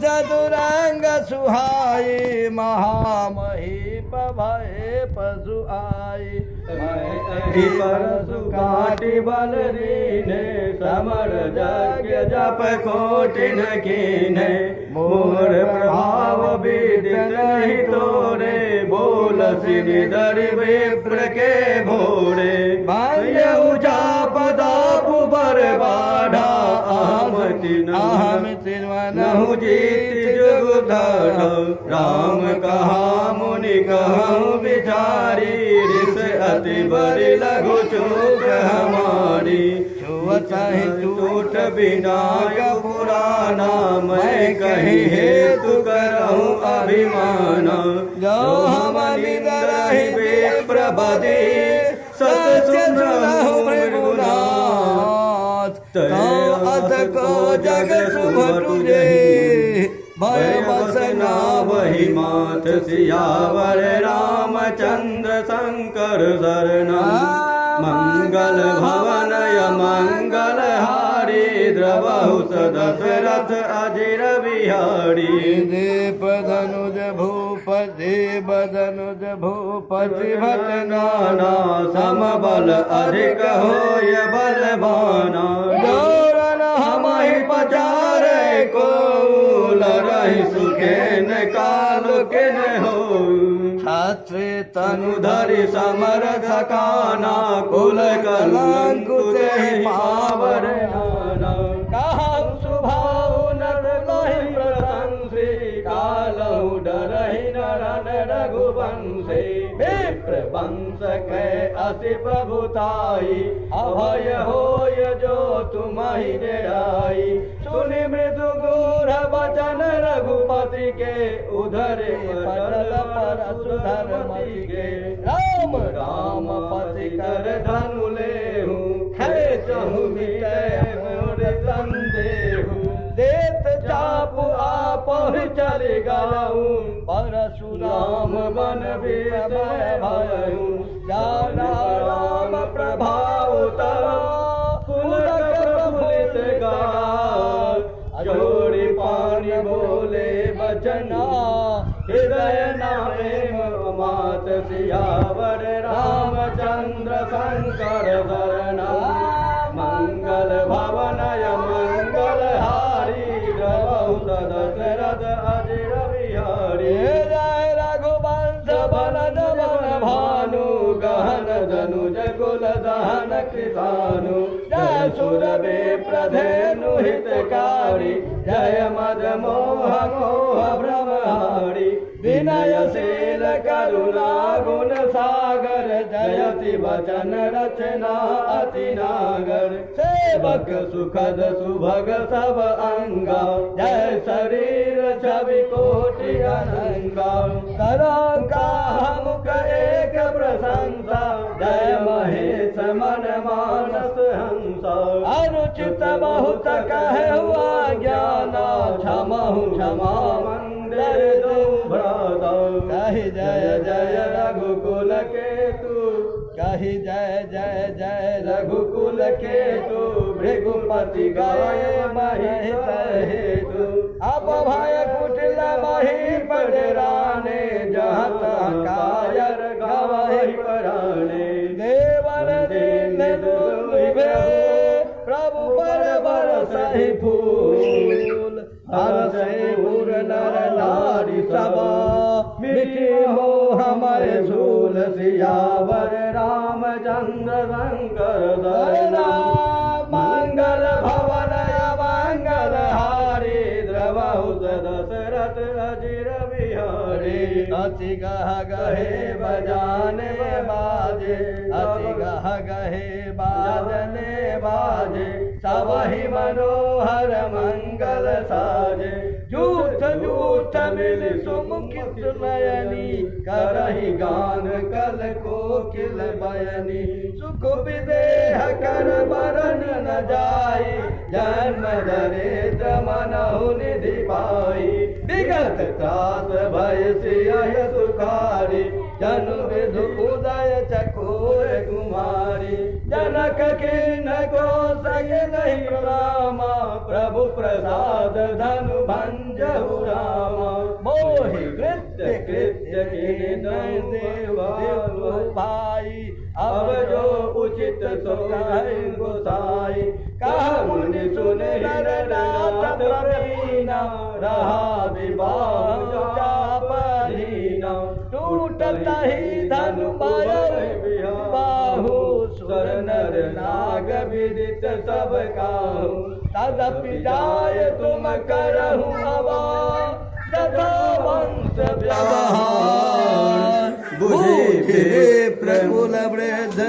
चतुरंग सुहाई महामहीप भय पशु आई परसु काटि बल रीने समर यज्ञ जप कोटिन कीने मोर प्रभाव विदित नहीं तोरे बोल सिनि धरि विप्र के भोरे बाह्य उजाप दापु बर बाढ़ा अहम तिन्वनहु जीत जुग धर राम कहा मुनि कहूँ बिचारी रिस अति बड़ी लघु चूक हमारी छुअतहि टूट विनायक पुराना मैं कहीं हेतु करहूँ अभिमान जो हम निदरहि विप्र बदी सत्य सुनहु मृगुनाथ अथ को जग शुभ तुझे भय बसना वही मात सियावर रामचंद्र शंकर शरणा मंगल भवनय मंगल हारी द्रवहु दशरथ अजिर बिहारी देव धनुज भूपति बदनुज भूपति भट नाना समबल अधिक होय बलवाना जोरन हमहि पचारे को रही सुखेन काल के न हो छात्रे तनु धरि समर सकाना कुल कलंकुत पावर नाना कहा सुभाव नर लहि प्रशंसी कालहु डरहि नरन रघुवंशी विप्र वंश कै अति प्रभुताई अभय होय जो तुम्हि आई सुनि मृदु गूढ़ वचन रघुपति के उधरे पटल परशु धर्मति के राम राम पति कर धनु लेहु खेचहु मिटै मोर संदेहु देत चाप आपहि चल गलहु परशुराम बन विभय भयहु जाना राम प्रभाव तव पुलक प्रफुल्लित गाल जोड़ी पानी बोले बचना हृदय नामे मात सियावर रामचंद्र शंकर शरणा मंगल भवनय मंगल हारी द्रवहु दशरथ अजिर बिहारी जय रघुवंश बलद बन भानु गहन धनुज कुल दहन कृतानु जय सुर विप्रधेनु हितकारी जय मद मोह मोह ब्रह्महारी विनयशील करुणा गुण सागर जयति वचन रचना अति नागर सेवक सुखद सुभग सब अंगा जय शरीर छवि कोटि अनंगा करो का मुख एक प्रशंसा जय महेश मन मानस हंसा अनुचित बहुत कहे हुआ ज्ञाना क्षमहु क्षमा मंदिर दो भ्राता कहि जय जय रघुकुल केतु कहि जय जय जय रघुकुल केतु भृगुपति गए महित हेतु अब भय कुटिल मही पडराने जहत कायर गवहि पराने देवर दीन दुर्लभे प्रभु पर बरसहि फूल हरसि उर नर नारी सबा मिटि हो हमारे झूल सियावर रामचंद्र शंकर शरणा मंगल भवनय मंगल हारी द्रवहु दशरथ अजिर बिहारी अति गह गहे बजाने बाजे अति गह गहे बाजने बाजे सबहि मनोहर मंगल साजे झूठ झूठ मिल सुमुखित नयनी करहि गान कल कोकिल बयनी सुख विदेह कर बरन न जाई जन्म दरिद्र मनहु निधि पाई विगत त्रास भय सिय सुखारी जनु विधु उदय चकोर कुमारी जनक किन को सके नहीं रामा प्रभु प्रसाद धनु भंजहु रामा मोहि कृत्य कृत्य के देव भाई अब जो उचित सो कहे गोसाई कह मुनि सुन नर नाथ प्रवीणा रहा विवाह चापहीना टूटत ही धनु बाहु सुर नर नाग विदित सब काहू तदपि जाय तुम करहु अवा तथा वंश व्यवहार बुझे प्रफुल्ल वृद्ध